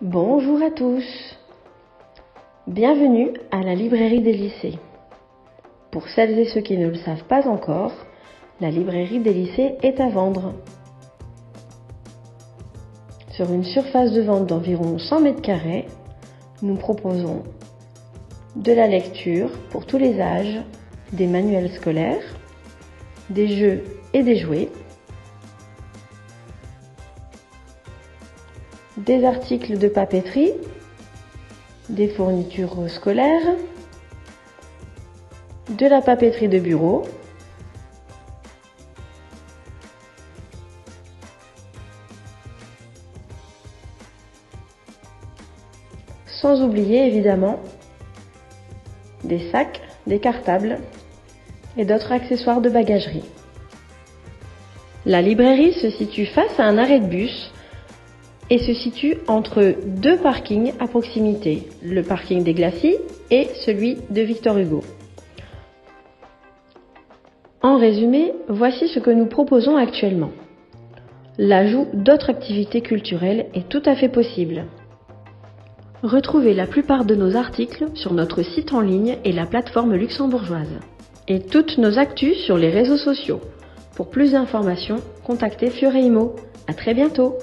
Bonjour à tous. Bienvenue à la librairie des lycées. Pour celles et ceux qui ne le savent pas encore, la librairie des lycées est à vendre. Sur une surface de vente d'environ 100 m², nous proposons de la lecture pour tous les âges, des manuels scolaires, des jeux et des jouets, des articles de papeterie, des fournitures scolaires, de la papeterie de bureau, sans oublier évidemment des sacs, des cartables et d'autres accessoires de bagagerie. La librairie se situe face à un arrêt de bus et se situe entre deux parkings à proximité, le parking des Glacis et celui de Victor Hugo. En résumé, voici ce que nous proposons actuellement. L'ajout d'autres activités culturelles est tout à fait possible. Retrouvez la plupart de nos articles sur notre site en ligne et la plateforme luxembourgeoise. Et toutes nos actus sur les réseaux sociaux. Pour plus d'informations, contactez Fiore Imo. À très bientôt!